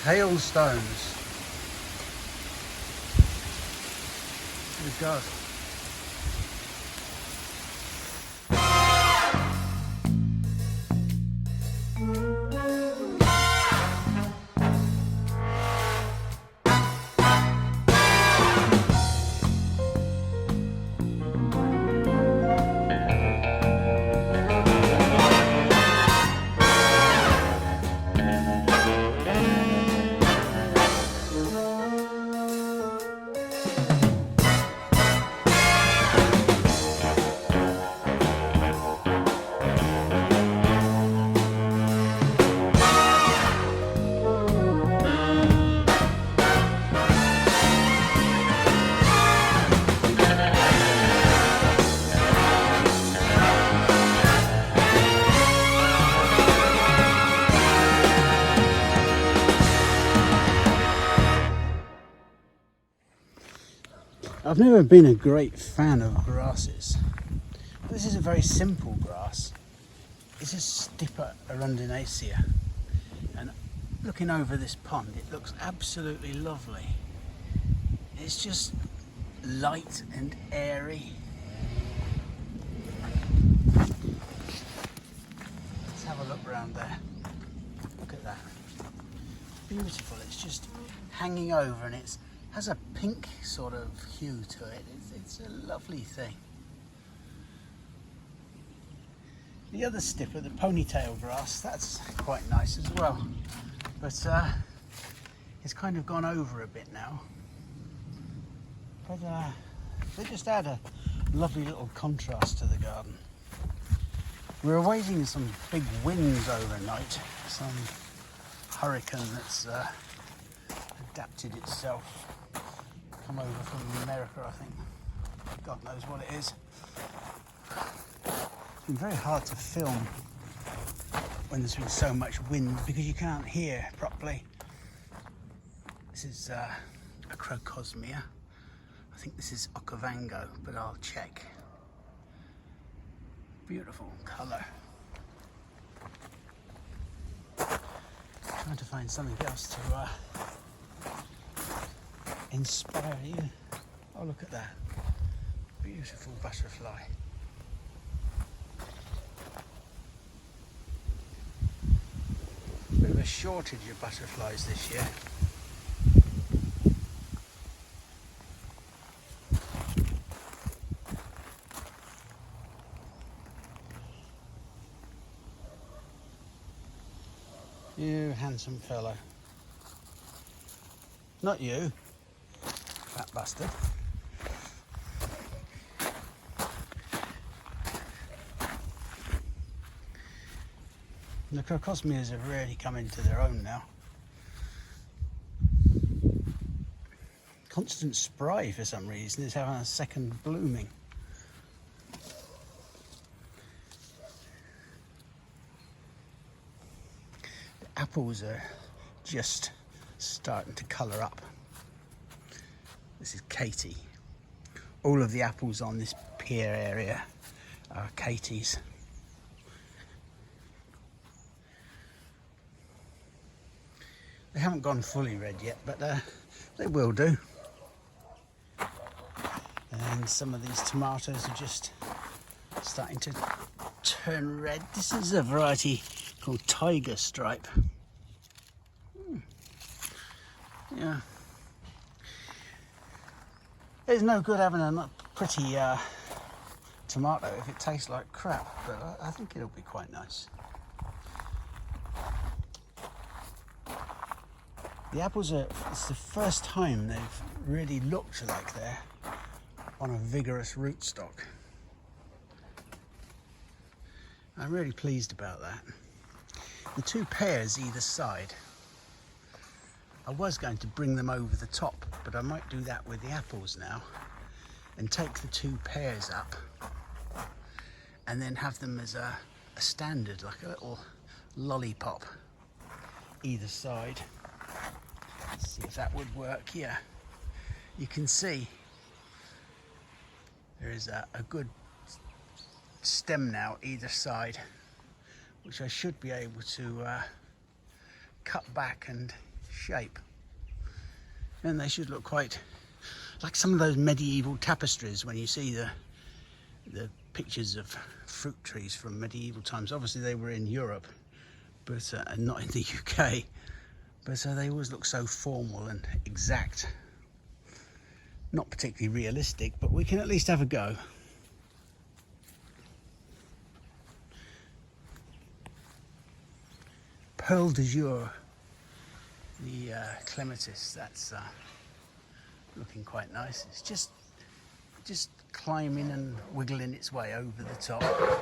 Hailstones. Good God. I've never been a great fan of grasses. This is a very simple grass. It's a Stipa arundinacea, and looking over this pond it looks absolutely lovely. It's just light and airy. Let's have a look around there. Look at that. Beautiful. It's just hanging over and it has a pink sort of hue to it. It's a lovely thing. The other Stipa, the ponytail grass, that's quite nice as well. But it's kind of gone over a bit now. But they just add a lovely little contrast to the garden. We're awaiting some big winds overnight, some hurricane that's adapted itself. Come over from America, I think. God knows what it is. It's been very hard to film when there's been so much wind because you can't hear properly. This is a crocosmia. I think this is Okavango, but I'll check. Beautiful colour. Trying to find something else to inspire you. Oh, look at that. Beautiful butterfly. Bit of a shortage of butterflies this year. You handsome fellow. Not you, fat bastard. The crocosmias have really come into their own now. Constant Spry, for some reason, is having a second blooming. The apples are just starting to colour up. This is Katie. All of the apples on this pier area are Katie's. They haven't gone fully red yet, but they will do. And some of these tomatoes are just starting to turn red. This is a variety called Tiger Stripe. Yeah. It's no good having a pretty tomato if it tastes like crap, but I think it'll be quite nice. The apples it's the first time they've really looked like they're on a vigorous rootstock. I'm really pleased about that. The two pears either side, I was going to bring them over the top, but I might do that with the apples now and take the two pears up and then have them as a standard, like a little lollipop either side. Let's see if that would work. Yeah, you can see there is a good stem now either side, which I should be able to cut back and shape. And they should look quite like some of those medieval tapestries when you see the pictures of fruit trees from medieval times. Obviously they were in Europe, but not in the UK. But they always look so formal and exact. Not particularly realistic, but we can at least have a go. Pearl de Jour, the clematis, that's looking quite nice. It's just climbing and wiggling its way over the top. Oh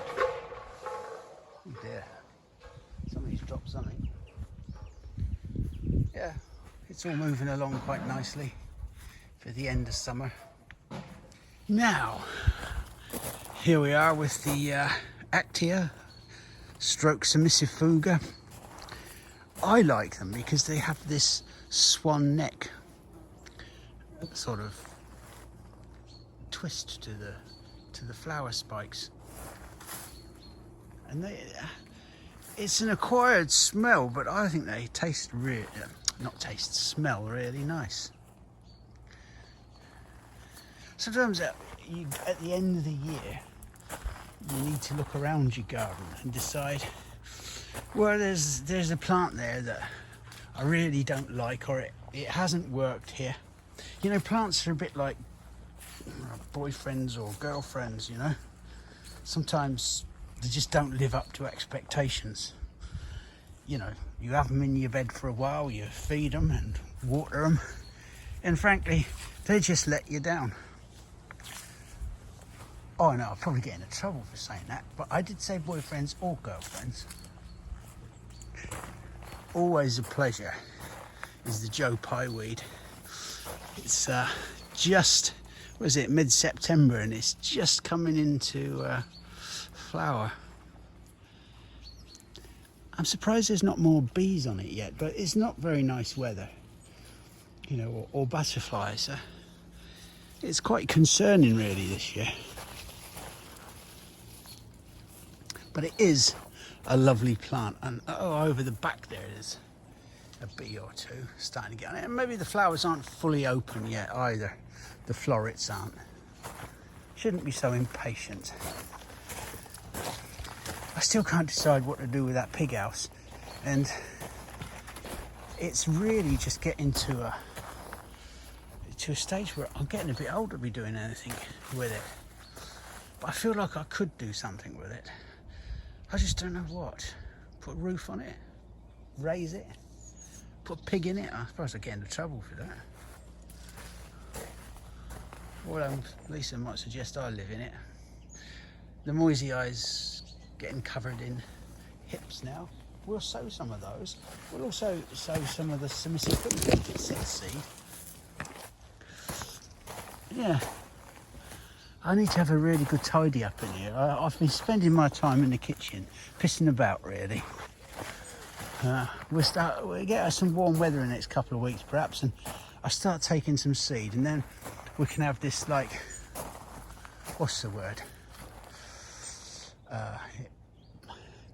dear, somebody's dropped something. Yeah, it's all moving along quite nicely for the end of summer. Now, here we are with the Actia stroke submissifuga. I like them because they have this swan neck sort of twist to the flower spikes, and it's an acquired smell, but I think they taste smell really nice. Sometimes at the end of the year you need to look around your garden and decide, well, there's a plant there that I really don't like, or it hasn't worked here. You know, plants are a bit like boyfriends or girlfriends, you know. Sometimes they just don't live up to expectations. You know, you have them in your bed for a while, you feed them and water them, and frankly, they just let you down. Oh no, I'll probably get into trouble for saying that, but I did say boyfriends or girlfriends. Always a pleasure is the Joe Pye weed. It's just, was it, mid-September, and it's just coming into flower. I'm surprised there's not more bees on it yet, but it's not very nice weather, you know, or butterflies. It's quite concerning really this year. But it is a lovely plant, and over the back there's a bee or two starting to get on it, and maybe the flowers aren't fully open yet either. The florets aren't. Shouldn't be so impatient. I still can't decide what to do with that pig house, and it's really just getting to a stage where I'm getting a bit old to be doing anything with it. But I feel like I could do something with it. I just don't know what. Put a roof on it, raise it, put a pig in it. I suppose I'd get into trouble for that. Well, Lisa might suggest I live in it. The Moisey Eye's getting covered in hips now. We'll sow some of those. We'll also sow some of the submissifuga seed. Yeah. I need to have a really good tidy up in here. I've been spending my time in the kitchen, pissing about really. We'll get some warm weather in the next couple of weeks perhaps, and I'll start taking some seed, and then we can have this, like, what's the word?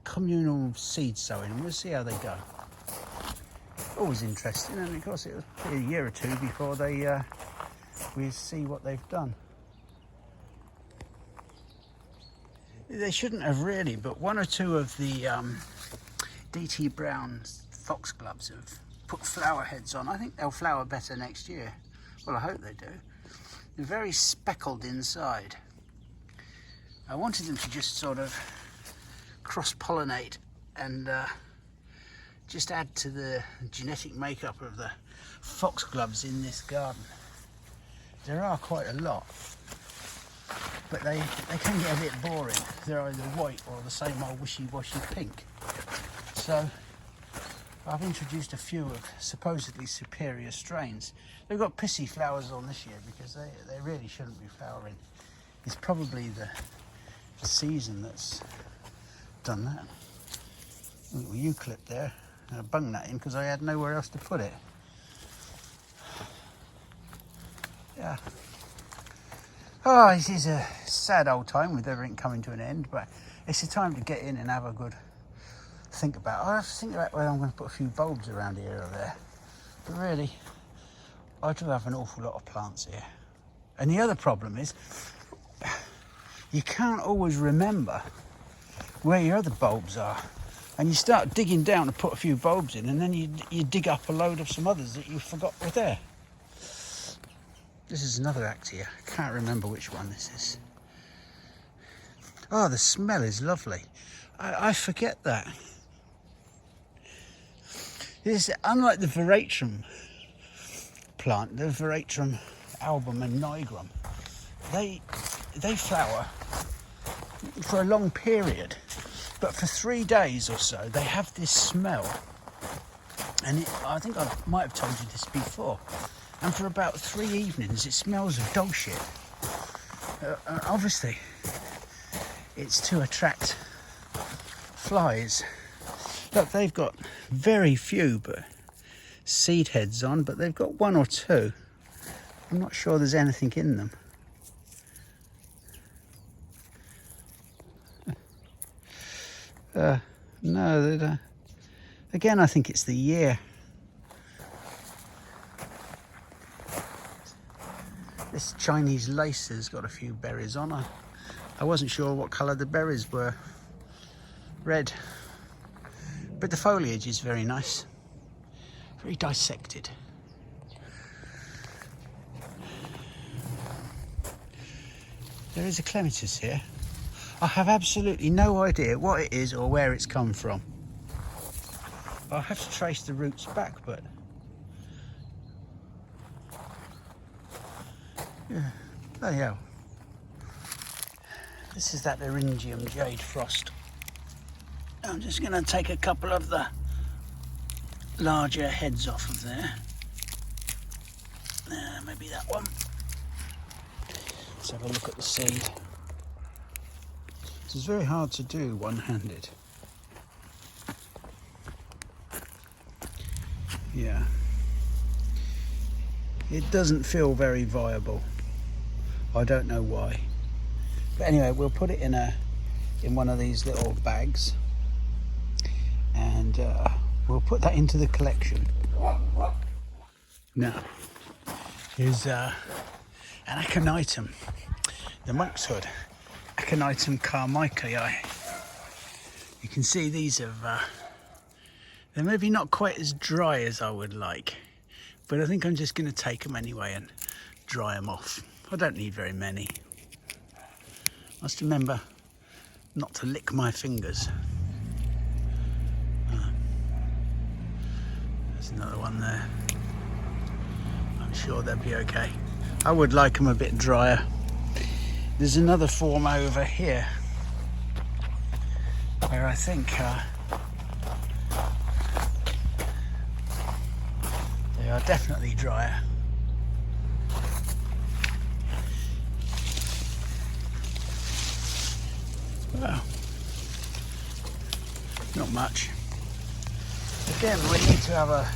Communal seed sowing, and we'll see how they go. Always interesting, and of course it'll be a year or two before we see what they've done. They shouldn't have really, but one or two of the DT Brown foxgloves have put flower heads on. I think they'll flower better next year. Well, I hope they do. They're very speckled inside. I wanted them to just sort of cross-pollinate and just add to the genetic makeup of the foxgloves in this garden. There are quite a lot, but they can get a bit boring. They're either white or the same old wishy-washy pink. So I've introduced a few of supposedly superior strains. They've got pissy flowers on this year because they really shouldn't be flowering. It's probably the season that's done that. A little eucalypt there, and I bunged that in because I had nowhere else to put it. Yeah. Oh, this is a sad old time with everything coming to an end, but it's a time to get in and have a good think about. I have to think about whether I'm going to put a few bulbs around here or there. But really, I do have an awful lot of plants here. And the other problem is, you can't always remember where your other bulbs are. And you start digging down to put a few bulbs in, and then you dig up a load of some others that you forgot were there. This is another Actia. I can't remember which one this is. Oh, the smell is lovely. I forget that. This, unlike the veratrum plant, the veratrum album and nigrum, they flower for a long period, but for 3 days or so they have this smell, and I think I might have told you this before, and for about 3 evenings it smells of dog shit. Obviously it's to attract flies. Look, they've got very few but seed heads on, but they've got 1 or 2. I'm not sure there's anything in them. No, they don't. Again, I think it's the year. This Chinese lace has got a few berries on. I wasn't sure what colour the berries were. Red. But the foliage is very nice. Very dissected. There is a clematis here. I have absolutely no idea what it is or where it's come from. I'll have to trace the roots back, but yeah, bloody hell. This is that Eryngium jade frost. I'm just going to take a couple of the larger heads off of there. Maybe that one. Let's have a look at the seed. This is very hard to do one-handed. Yeah. It doesn't feel very viable. I don't know why. But anyway, we'll put it in one of these little bags, and we'll put that into the collection. Now, here's an aconitum, the monk's hood, Aconitum carmicii. You can see these have, they're maybe not quite as dry as I would like, but I think I'm just going to take them anyway and dry them off. I don't need very many. Must remember not to lick my fingers. There's another one there. I'm sure they'll be okay. I would like them a bit drier. There's another form over here where I think they are definitely drier. Well, not much. Again, we need to have a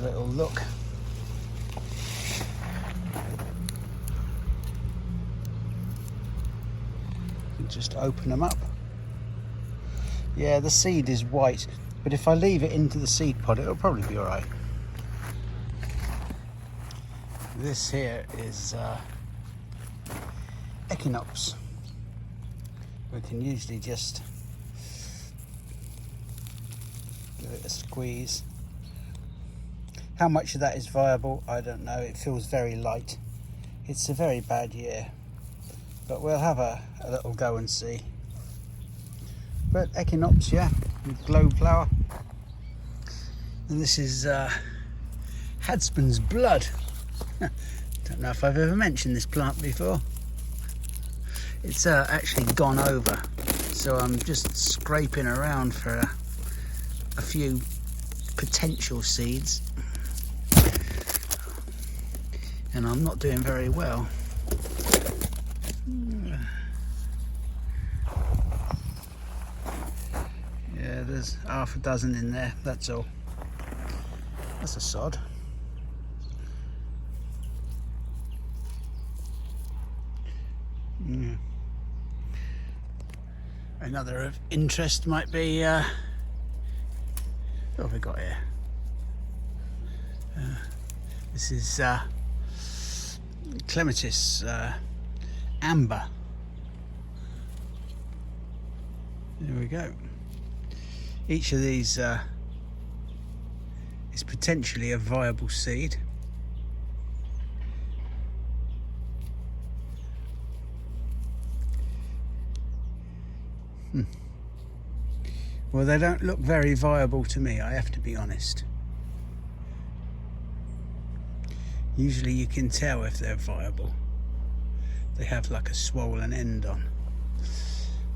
little look. Just open them up. Yeah, the seed is white, but if I leave it into the seed pod, it'll probably be all right. This here is Echinops. We can usually just give it a squeeze. How much of that is viable, I don't know. It feels very light. It's a very bad year, but we'll have a little go and see. But Echinops, yeah, globe flower. And this is Hadsman's blood. Don't know if I've ever mentioned this plant before. It's actually gone over, so I'm just scraping around for a few potential seeds, and I'm not doing very well. Yeah, there's half a dozen in there, that's all. That's a sod. Yeah. Another of interest might be, what have we got here? This is clematis amber. There we go. Each of these is potentially a viable seed. Well, they don't look very viable to me, I have to be honest. Usually you can tell if they're viable. They have like a swollen end on.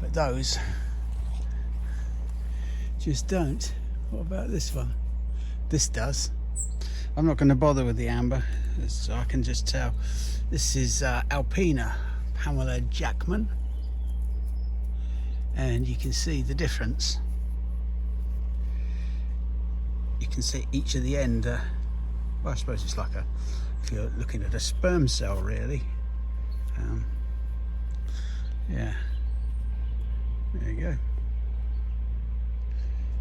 But those just don't. What about this one? This does. I'm not going to bother with the amber, so I can just tell. This is Alpina Pamela Jackman. And you can see the difference. You can see each of the end, well, I suppose it's like if you're looking at a sperm cell really. Yeah, there you go.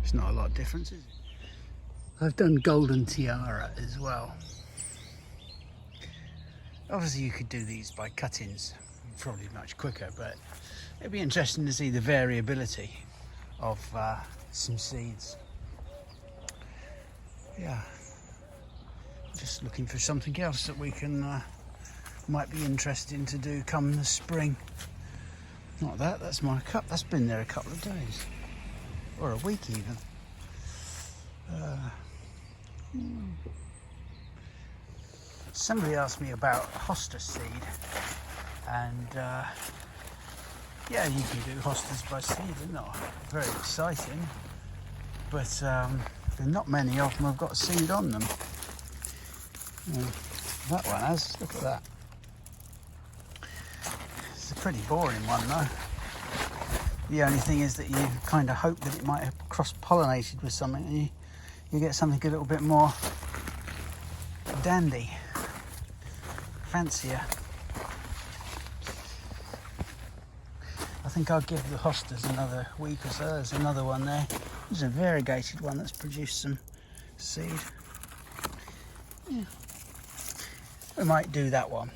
It's not a lot of difference, is it? I've done golden tiara as well. Obviously you could do these by cuttings, probably much quicker, but it'd be interesting to see the variability of some seeds. Yeah, just looking for something else that we can might be interesting to do come the spring. Not that, that's my cup. That's been there a couple of days, or a week even. Somebody asked me about hosta seed, and yeah, you can do hostas by seed. They're not very exciting, but there are not many of them have got seed on them. That one has. Look at that. It's a pretty boring one though. The only thing is that you kind of hope that it might have cross-pollinated with something, and you get something a little bit more dandy, fancier. I think I'll give the hostas another week or so. There's another one there. There's a variegated one that's produced some seed. Yeah. We might do that one.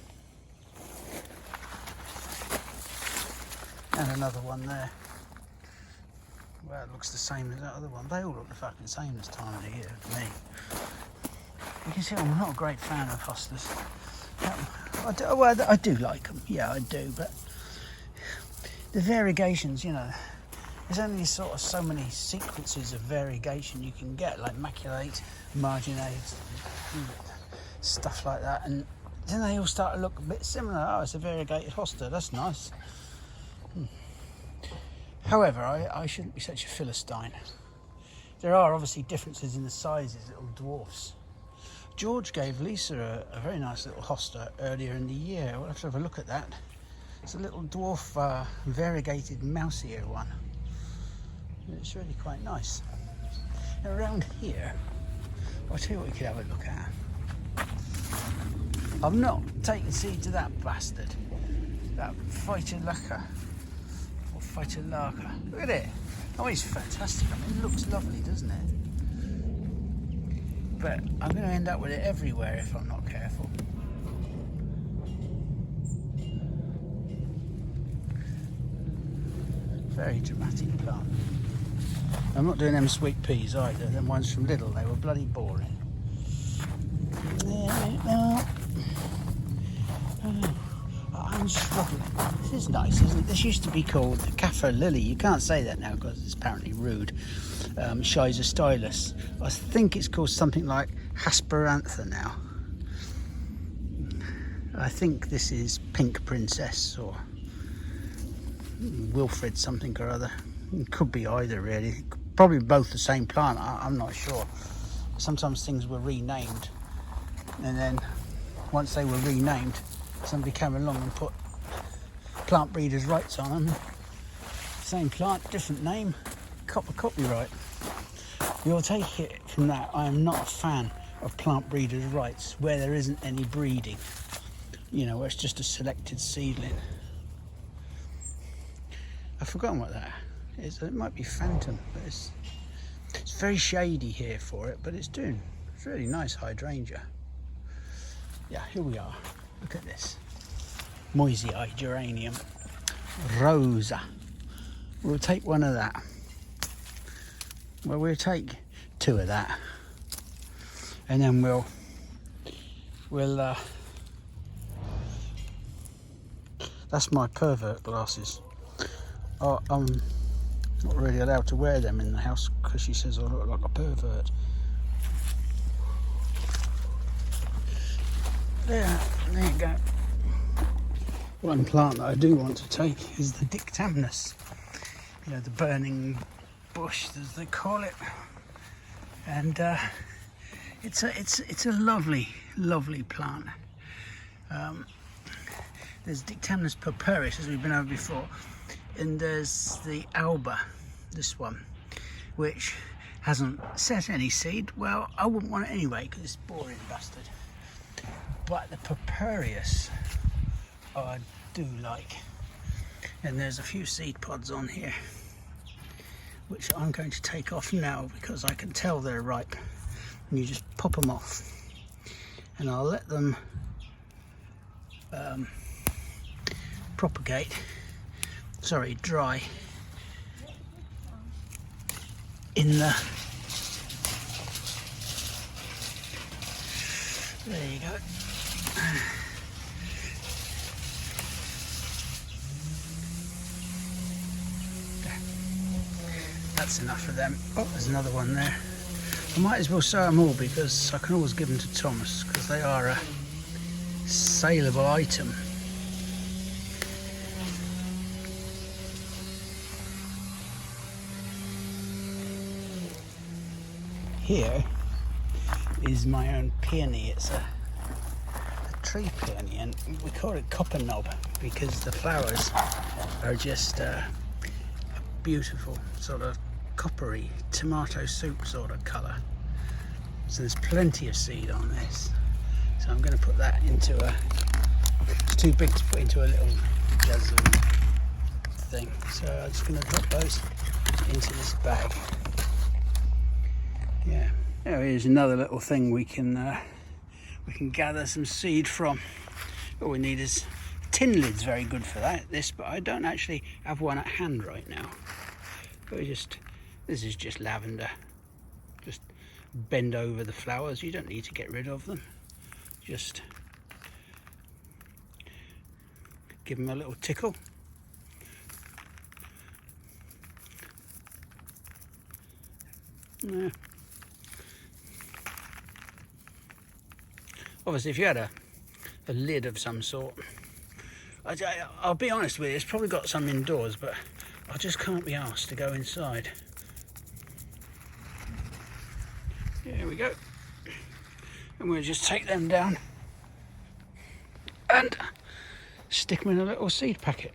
And another one there. Well, it looks the same as that other one. They all look the fucking same this time of the year to me. You can see I'm not a great fan of hostas. I do like them, yeah, I do, but the variegations, you know, there's only sort of so many sequences of variegation you can get, like maculate, marginate, stuff like that, and then they all start to look a bit similar. Oh, it's a variegated hosta, that's nice. However, I shouldn't be such a philistine. There are obviously differences in the sizes, little dwarfs. George gave Lisa a very nice little hosta earlier in the year. We'll have to have a look at that. It's a little dwarf variegated mouse ear one. It's really quite nice. And around here, I'll tell you what we could have a look at. I'm not taking seed to that bastard. That Phytolacca. Or Phytolacca. Look at it. Oh, it's fantastic. I mean, it looks lovely, doesn't it? But I'm going to end up with it everywhere if I'm not careful. Very dramatic plant. I'm not doing them sweet peas either. Them ones from Lidl, they were bloody boring. I'm struggling. This is nice, isn't it? This used to be called the Kaffir Lily. You can't say that now because it's apparently rude. Shiza stylus. I think it's called something like Hesperantha now. I think this is Pink Princess or Wilfred something or other. It could be either really. Probably both the same plant, I'm not sure. Sometimes things were renamed, and then once they were renamed, somebody came along and put plant breeders' rights on them. Same plant, different name, copyright. You'll take it from that. I am not a fan of plant breeders' rights where there isn't any breeding. You know, where it's just a selected seedling. I've forgotten what that is. It might be Phantom, but it's very shady here for it, but it's doing It's really nice hydrangea. Yeah, here we are. Look at this. Moisei geranium. Rosa. We'll take one of that. Well, we'll take 2 of that. And then we'll that's my pervert glasses. I'm not really allowed to wear them in the house because she says I look like a pervert. There you go. One plant that I do want to take is the dictamnus. You know, the burning bush, as they call it. And it's a lovely plant. There's Dictamnus purpureus, as we've been over before, and there's the alba, this one, which hasn't set any seed. Well, I wouldn't want it anyway because it's boring bastard. But the purpureus I do like, and there's a few seed pods on here which I'm going to take off now because I can tell they're ripe. And you just pop them off, and I'll let them dry in the, there you go. That's enough of them. Oh, there's another one there. I might as well sow them all because I can always give them to Thomas because they are a saleable item. Here is my own peony. It's a tree peony, and we call it copper knob because the flowers are just a beautiful sort of coppery tomato soup sort of colour. So there's plenty of seed on this. So I'm going to put that into it's too big to put into a little jasmine thing. So I'm just going to drop those into this bag. Yeah. Here's another little thing we can gather some seed from. All we need is a tin lid's very good for that. But I don't actually have one at hand right now. But this is just lavender. Just bend over the flowers. You don't need to get rid of them. Just give them a little tickle. Yeah. Obviously, if you had a lid of some sort, I'll be honest with you, it's probably got some indoors, but I just can't be asked to go inside. Here we go. And we'll just take them down and stick them in a little seed packet.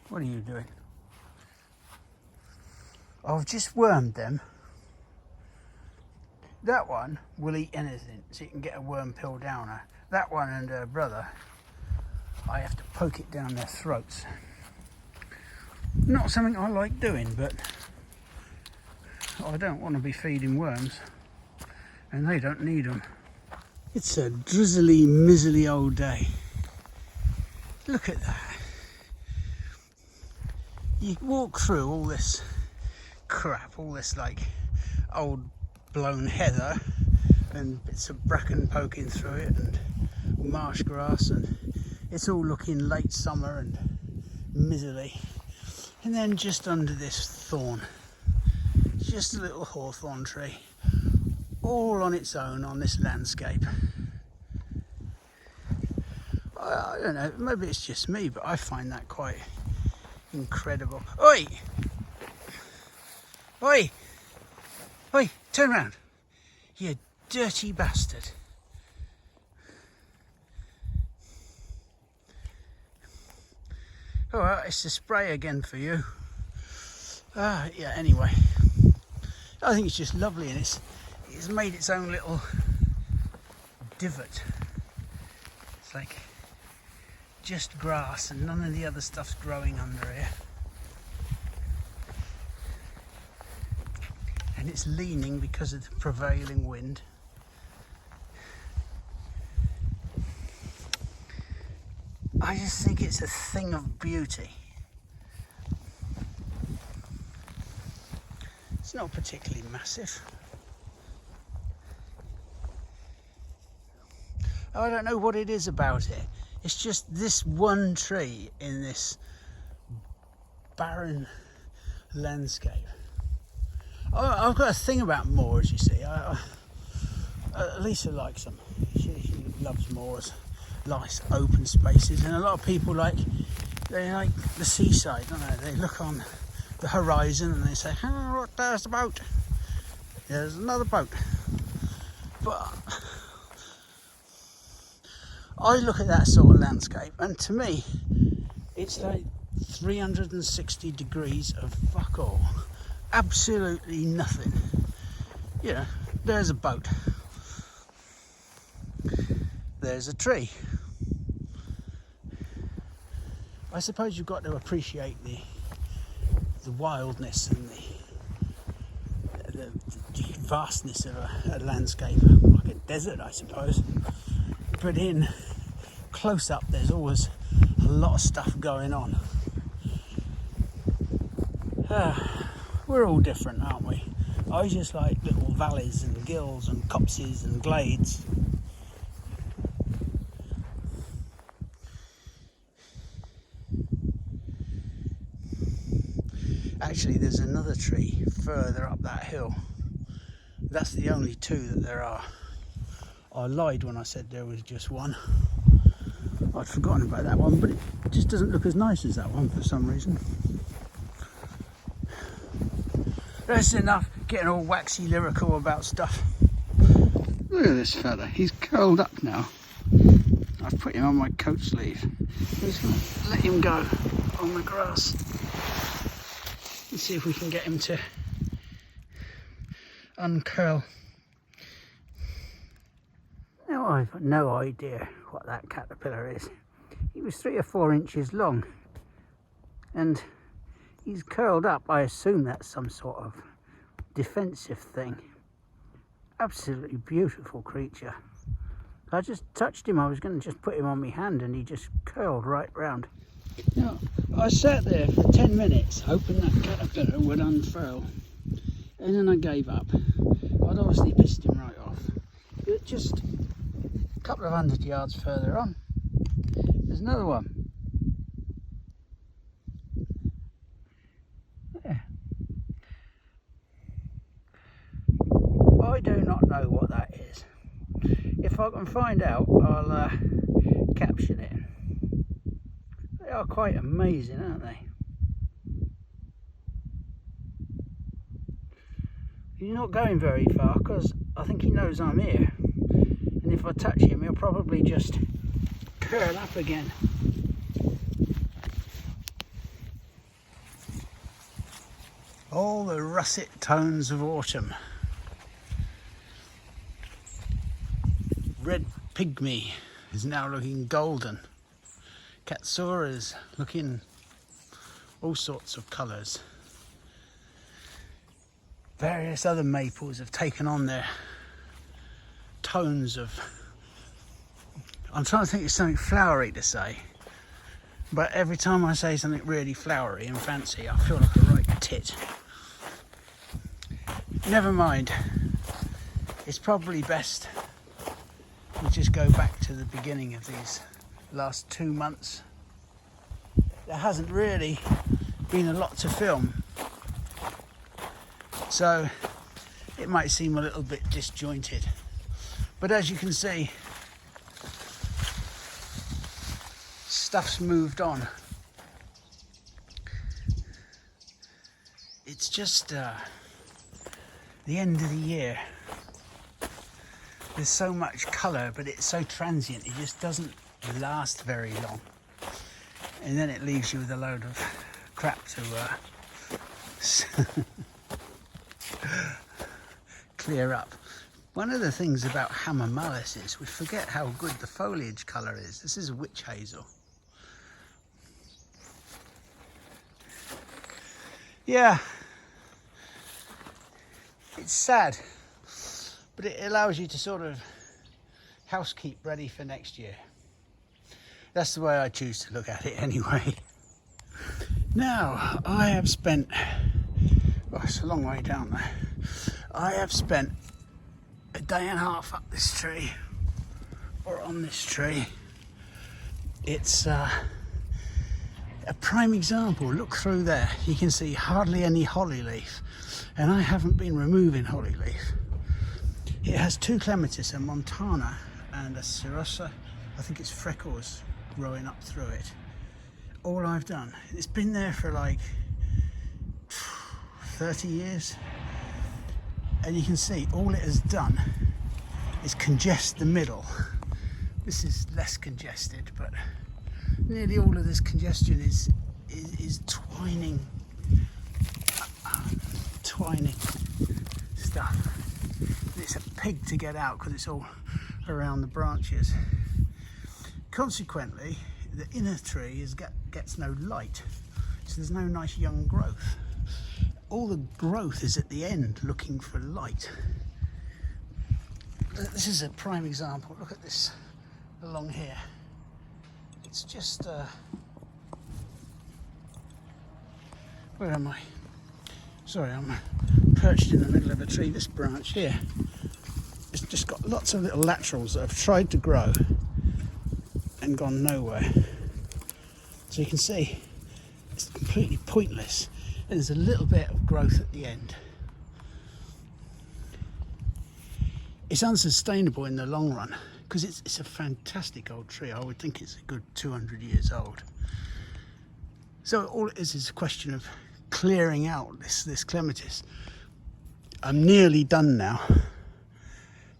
What are you doing? I've just wormed them. That one will eat anything, so you can get a worm pill downer. That one and her brother, I have to poke it down their throats. Not something I like doing, but I don't want to be feeding worms, and they don't need them. It's a drizzly, miserly old day. Look at that. You walk through all this crap, all this like old blown heather and bits of bracken poking through it and marsh grass, and it's all looking late summer and miserly. And then just under this thorn, just a little hawthorn tree, all on its own on this landscape. I don't know, maybe it's just me, but I find that quite incredible. Oi! Oi! Oi, turn around, you dirty bastard. Oh, well, it's the spray again for you. Yeah, anyway. I think it's just lovely, and it's made its own little divot. It's like just grass and none of the other stuff's growing under here. and it's leaning because of the prevailing wind. I just think it's a thing of beauty. It's not particularly massive. I don't know what it is about it. It's just this one tree in this barren landscape. I've got a thing about moors, you see. Lisa likes them. She loves moors, nice open spaces, and a lot of people they like the seaside, don't they? They look on the horizon and they say, "Oh, look, there's the boat. There's another boat." But I look at that sort of landscape, and to me, it's like 360 degrees of fuck all. Absolutely nothing. Yeah, there's a boat. There's a tree. I suppose you've got to appreciate the wildness and the vastness of a landscape, like a desert, I suppose. But in close up, there's always a lot of stuff going on. We're all different, aren't we? I just like little valleys and gills and copses and glades. Actually, there's another tree further up that hill. That's the only two that there are. I lied when I said there was just one. I'd forgotten about that one, but it just doesn't look as nice as that one for some reason. That's enough getting all waxy lyrical about stuff. Look at this fella, he's curled up now. I've put him on my coat sleeve. I'm just going to let him go on the grass. Let's see if we can get him to uncurl. Now I've got no idea what that caterpillar is. He was 3 or 4 inches long and he's curled up. I assume that's some sort of defensive thing. Absolutely beautiful creature. I just touched him. I was going to just put him on my hand and he just curled right round. Now, I sat there for 10 minutes hoping that caterpillar would unfurl, and then I gave up. I'd obviously pissed him right off. But just a couple of 100 yards further on, there's another one. There. I do not know what that is. If I can find out, I'll caption it. They are quite amazing, aren't they? He's not going very far because I think he knows I'm here. And if I touch him, he'll probably just curl up again. All the russet tones of autumn. Red pygmy is now looking golden. Katsura's looking all sorts of colours. Various other maples have taken on their tones of... I'm trying to think of something flowery to say, but every time I say something really flowery and fancy, I feel like a right tit. Never mind. It's probably best we just go back to the beginning of these last 2 months. There hasn't really been a lot to film, so it might seem a little bit disjointed, but as you can see, stuff's moved on. It's just the end of the year. There's so much colour, but it's so transient, it just doesn't last very long. And then it leaves you with a load of crap to clear up. One of the things about hammer mallow is we forget how good the foliage colour is. This is witch hazel. Yeah. It's sad, but it allows you to sort of housekeep ready for next year. That's the way I choose to look at it anyway. Now, I have spent, oh, it's a long way down there. I have spent a day and a half up this tree, or on this tree. It's a prime example. Look through there, you can see hardly any holly leaf, and I haven't been removing holly leaf. It has 2 clematis, a montana and a cirosa. I think it's freckles growing up through it. All I've done, it's been there for like 30 years, and you can see all it has done is congest the middle. This is less congested, but nearly all of this congestion is twining stuff. It's a pig to get out because it's all around the branches. Consequently, the inner tree gets no light, so there's no nice young growth. All the growth is at the end looking for light. This is a prime example. Look at this along here. It's just where am I? Sorry, I'm perched in the middle of a tree. This branch here, it's just got lots of little laterals that have tried to grow and gone nowhere. So you can see it's completely pointless, and there's a little bit of growth at the end. It's unsustainable in the long run because it's a fantastic old tree. I would think it's a good 200 years old. So all it is a question of clearing out this clematis. I'm nearly done now,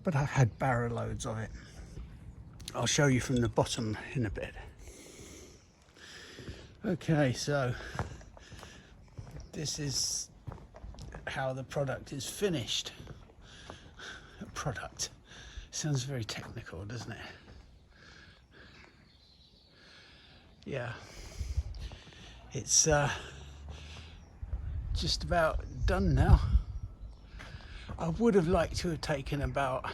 but I've had barrow loads of it. I'll show you from the bottom in a bit. Okay, so this is how the product is finished. Product sounds very technical, doesn't it? Yeah, it's just about done now. I would have liked to have taken about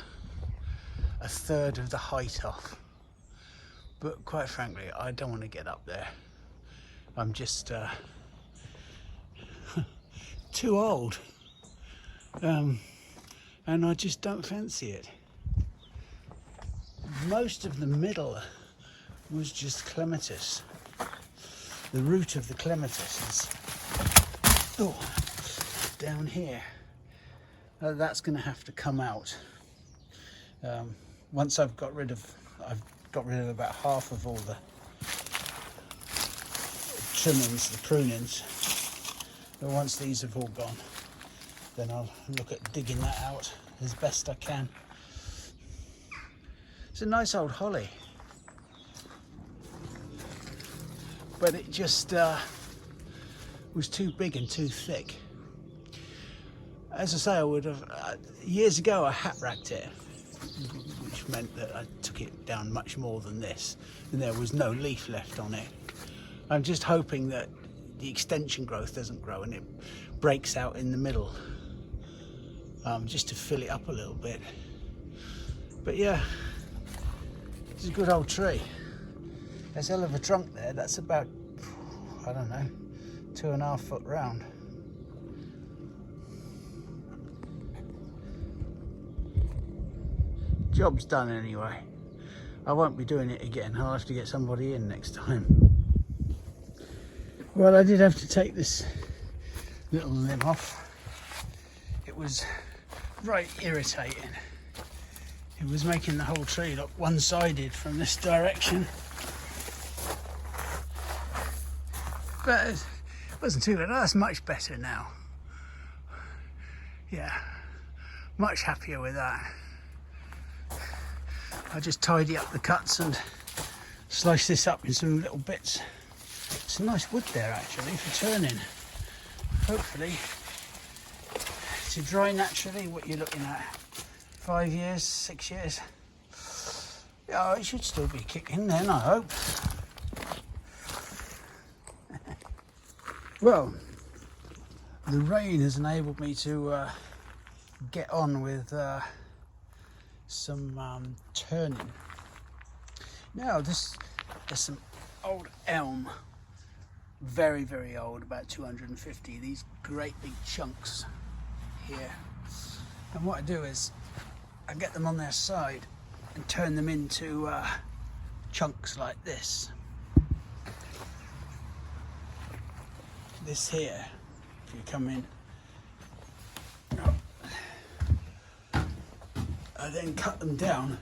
a third of the height off, but quite frankly I don't want to get up there. I'm just too old, and I just don't fancy it. Most of the middle was just clematis. The root of the clematis is down here. That's going to have to come out. Once I've got rid of about half of all the trimmings, the prunings. But once these have all gone, then I'll look at digging that out as best I can. It's a nice old holly, but it just was too big and too thick. As I say, I would have years ago I hat racked it, which meant that I took it down much more than this, and there was no leaf left on it. I'm just hoping that the extension growth doesn't grow and it breaks out in the middle, just to fill it up a little bit. But yeah, it's a good old tree. There's a hell of a trunk there. That's about, I don't know, 2.5 foot round. Job's done anyway. I won't be doing it again. I'll have to get somebody in next time. Well, I did have to take this little limb off. It was right irritating. It was making the whole tree look one-sided from this direction. But it wasn't too bad. That's much better now. Yeah, much happier with that. I just tidy up the cuts and slice this up in some little bits. It's a nice wood there actually for turning. Hopefully to dry naturally. What you're looking at, 5 years, 6 years. Yeah, it should still be kicking then, I hope. Well, the rain has enabled me to get on with some turning. Now there's some old elm, very, very old, about 250, these great big chunks here. And what I do is I get them on their side and turn them into chunks like this. This here, if you come in, I then cut them down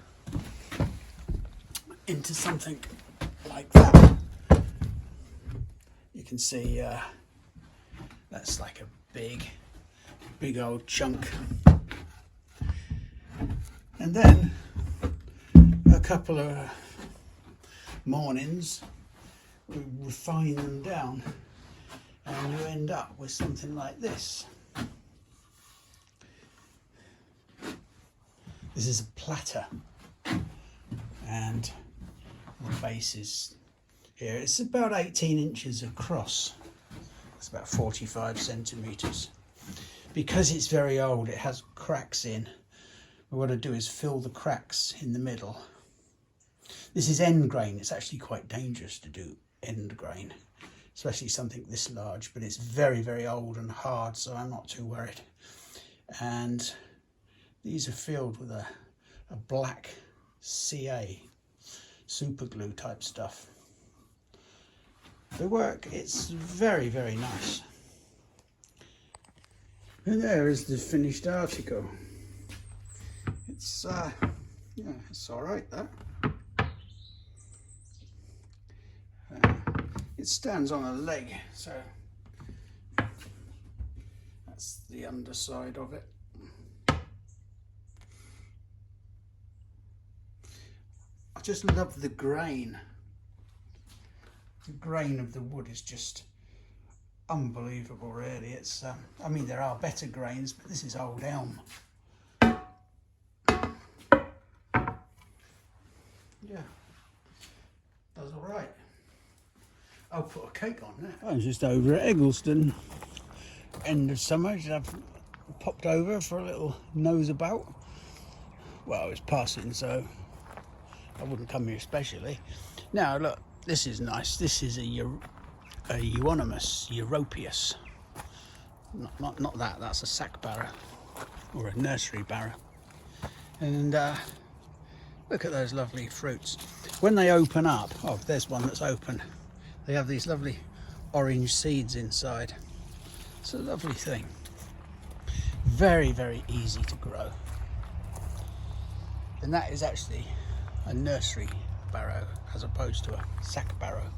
into something like that. You can see that's like a big old chunk. And then a couple of mornings we refine them down and you end up with something like this. This is a platter, and the base is here. It's about 18 inches across. It's about 45 centimeters. Because it's very old, it has cracks in. What I do is fill the cracks in the middle. This is end grain. It's actually quite dangerous to do end grain, especially something this large, but it's very, very old and hard, so I'm not too worried. And these are filled with a black CA, super glue type stuff. They work, it's very, very nice. And there is the finished article. It's yeah, it's all right though. It stands on a leg, so that's the underside of it. I just love the grain. The grain of the wood is just unbelievable, really. It's I mean, there are better grains, but this is old elm. Yeah, does all right. I'll put a cake on there. I was just over at Eggleston, end of summer. I've popped over for a little nose about. Well, I was passing, so I wouldn't come here especially. Now look, this is nice. This is a euonymus, europaeus. Not that. That's a sack barrow or a nursery barrow. And look at those lovely fruits. When they open up, oh, there's one that's open. They have these lovely orange seeds inside. It's a lovely thing. Very, very easy to grow. And that is actually a nursery barrow as opposed to a sack barrow.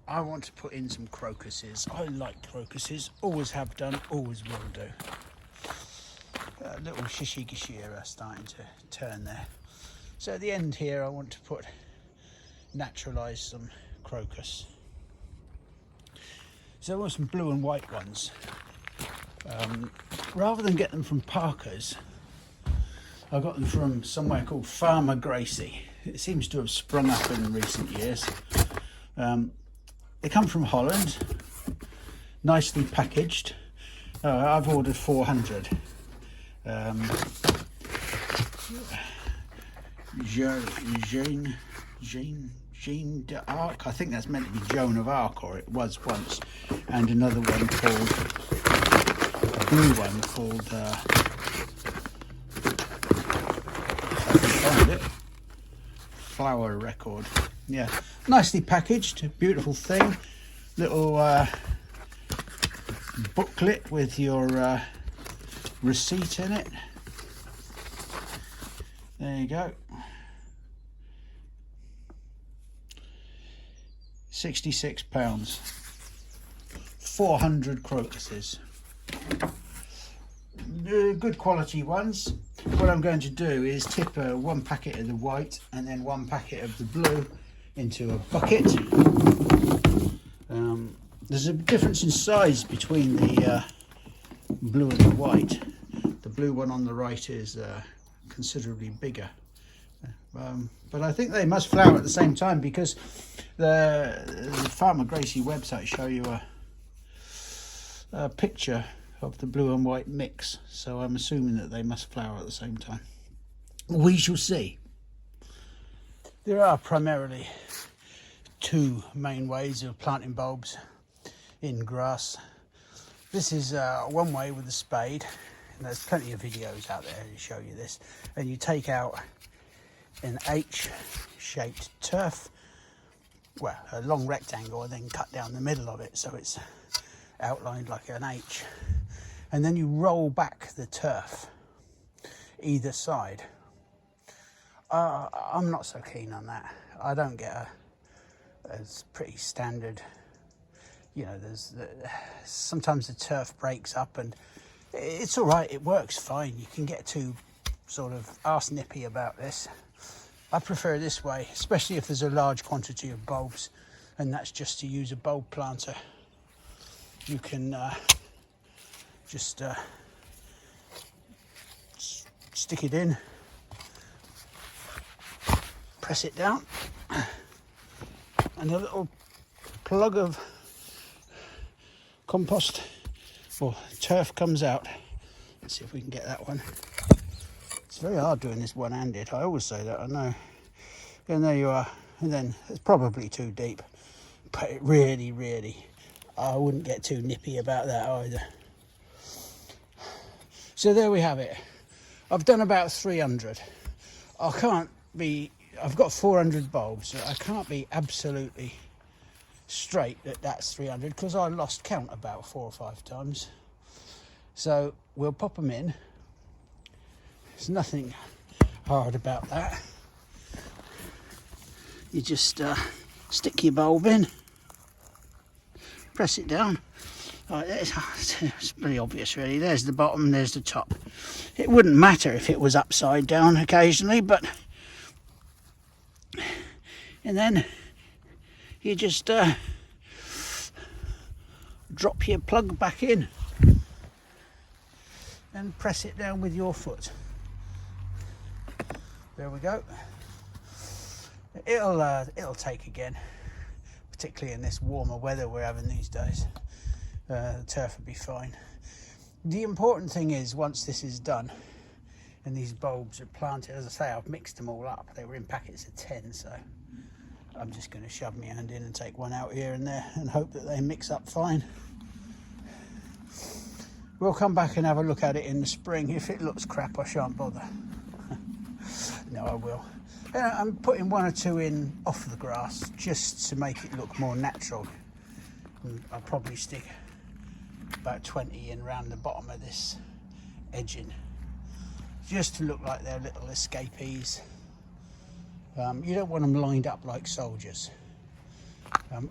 I want to put in some crocuses. I like crocuses, always have done, always will do. Little shishigashira starting to turn there. So at the end here I want to naturalise some crocus. So I want some blue and white ones. Rather than get them from Parker's, I got them from somewhere called Farmer Gracie. It seems to have sprung up in recent years. They come from Holland, nicely packaged. I've ordered 400. Jean d'Arc, I think that's meant to be Joan of Arc, or it was once, and another one called, a blue one called, if I can find it, Flower Record. Yeah, nicely packaged, beautiful thing. Little booklet with your receipt in it. There you go. 66 pounds. 400 crocuses. Good quality ones. What I'm going to do is tip one packet of the white and then one packet of the blue into a bucket. There's a difference in size between the blue and the white. The blue one on the right is considerably bigger. But I think they must flower at the same time, because the Farmer Gracie website show you a picture of the blue and white mix, so I'm assuming that they must flower at the same time. We shall see. There are primarily two main ways of planting bulbs in grass. This is one way with a spade, and there's plenty of videos out there to show you this. And you take out an H-shaped turf, well, a long rectangle, and then cut down the middle of it so it's outlined like an H, and then you roll back the turf either side. I'm not so keen on that. I don't get it's pretty standard, you know, sometimes the turf breaks up, and it's all right, it works fine. You can get too sort of arse nippy about this. I prefer this way, especially if there's a large quantity of bulbs, and that's just to use a bulb planter. You can just stick it in, press it down, and a little plug of compost or turf comes out. Let's see if we can get that one. It's very hard doing this one-handed. I always say that, I know. And there you are. And then it's probably too deep, but it really, I wouldn't get too nippy about that either. So there we have it. I've done about 300. I've got 400 bulbs. So I can't be absolutely straight that that's 300, because I lost count about 4 or 5 times. So we'll pop them in. There's nothing hard about that. You just stick your bulb in, press it down. Right, it's pretty obvious really. There's the bottom, there's the top. It wouldn't matter if it was upside down occasionally, but and then you just drop your plug back in and press it down with your foot. There we go. It'll take again, particularly in this warmer weather we're having these days. The turf will be fine. The important thing is, once this is done and these bulbs are planted, as I say, I've mixed them all up. They were in packets of 10, so I'm just going to shove my hand in and take one out here and there and hope that they mix up fine. We'll come back and have a look at it in the spring. If it looks crap, I shan't bother. No, I will. I'm putting 1 or 2 in off the grass just to make it look more natural. And I'll probably stick about 20 in around the bottom of this edging, just to look like they're little escapees. You don't want them lined up like soldiers.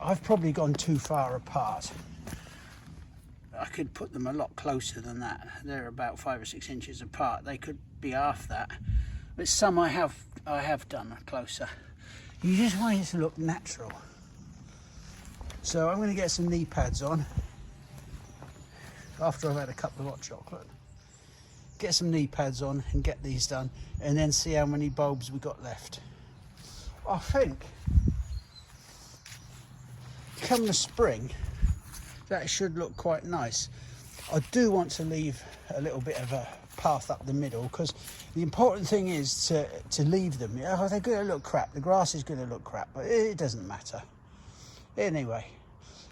I've probably gone too far apart. I could put them a lot closer than that. They're about 5 or 6 inches apart. They could be half that, but some I have done closer. You just want it to look natural. So I'm going to get some knee pads on after I've had a couple of hot chocolate. Get some knee pads on and get these done, and then see how many bulbs we got left. I think come the spring that should look quite nice. I do want to leave a little bit of a path up the middle, because the important thing is to leave them. Oh, they're going to look crap, the grass is going to look crap, but it doesn't matter. Anyway,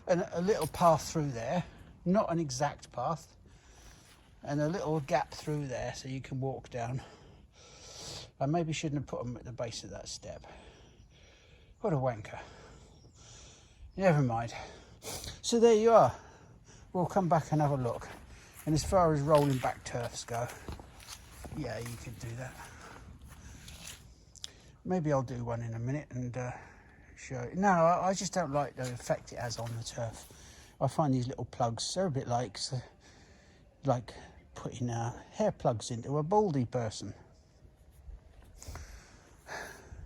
and a little path through there, not an exact path, and a little gap through there so you can walk down. I maybe shouldn't have put them at the base of that step. What a wanker. Never mind. So there you are. We'll come back and have a look. And as far as rolling back turfs go, yeah, you could do that. Maybe I'll do one in a minute and show it. No, I just don't like the effect it has on the turf. I find these little plugs, they're a bit like putting hair plugs into a baldy person.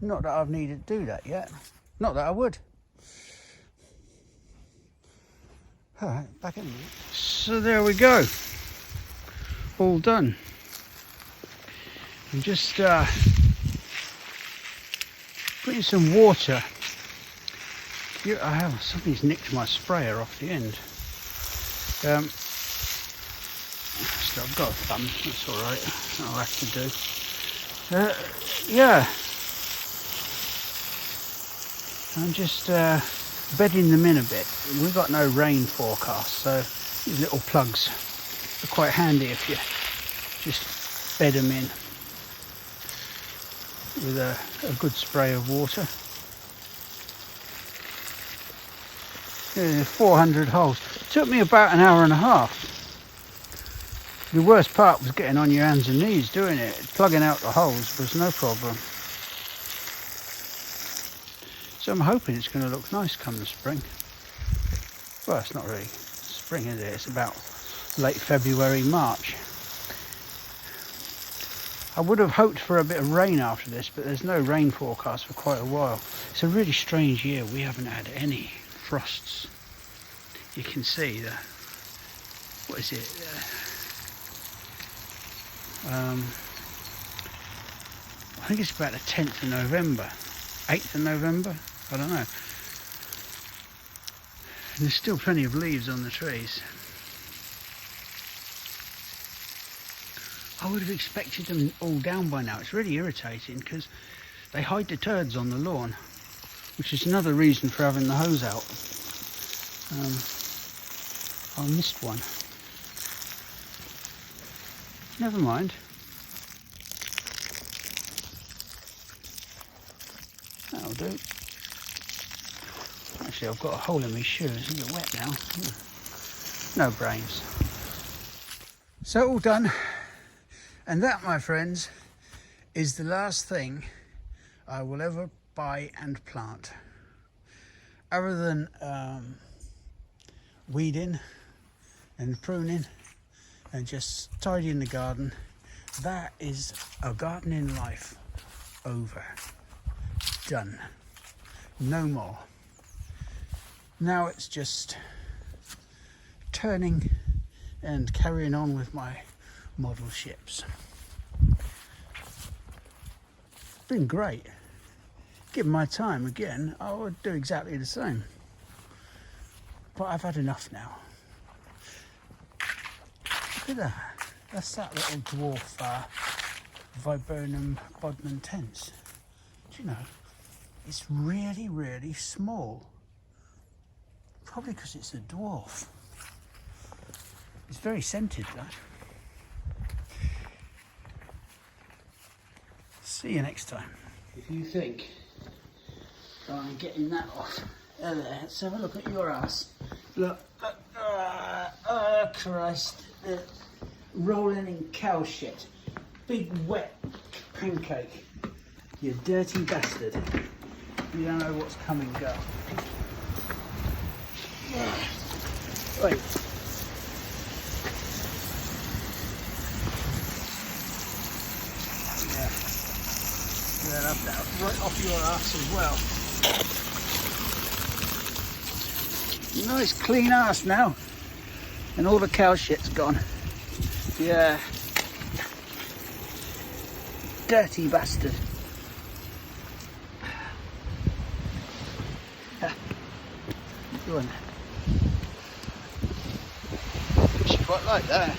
Not that I've needed to do that yet. Not that I would. All right, back in a minute. So there we go. All done. I'm just putting some water. Here I have, somebody's nicked my sprayer off the end. So I've got a thumb, that's alright, I'll have to do. Yeah, I'm just bedding them in a bit. We've got no rain forecast, so these little plugs are quite handy if you just bed them in with a good spray of water. Yeah, 400 holes. It took me about an hour and a half. The worst part was getting on your hands and knees doing it. Plugging out the holes was no problem. So I'm hoping it's going to look nice come the spring. Well, it's not really spring, is it? It's about late February, March. I would have hoped for a bit of rain after this, but there's no rain forecast for quite a while. It's a really strange year. We haven't had any frosts. You can see the, what is it? I think it's about the 10th of November, 8th of November, I don't know. And there's still plenty of leaves on the trees. I would have expected them all down by now. It's really irritating because they hide the turds on the lawn, which is another reason for having the hose out. I missed one. Never mind. That'll do. Actually, I've got a hole in my shoes. It's a bit wet now. No brains. So all done. And that, my friends, is the last thing I will ever buy and plant. Other than weeding and pruning and just tidying the garden, that is a gardening life over. Done. No more. Now it's just turning and carrying on with my model ships. Been great. Given my time again, I would do exactly the same. But I've had enough now. Look at that. That's that little dwarf viburnum bodman tense. Do you know, it's really, really small. Probably because it's a dwarf. It's very scented, that. See you next time. If you think I'm getting that off, there, let's have a look at your ass. Look, oh Christ, rolling in cow shit. Big wet pancake. You dirty bastard. You don't know what's come and go. Right. Yeah, I'll have that right off your ass as well. Nice clean ass now. And all the cow shit's gone. Yeah. Dirty bastard. Go on. She quite like that.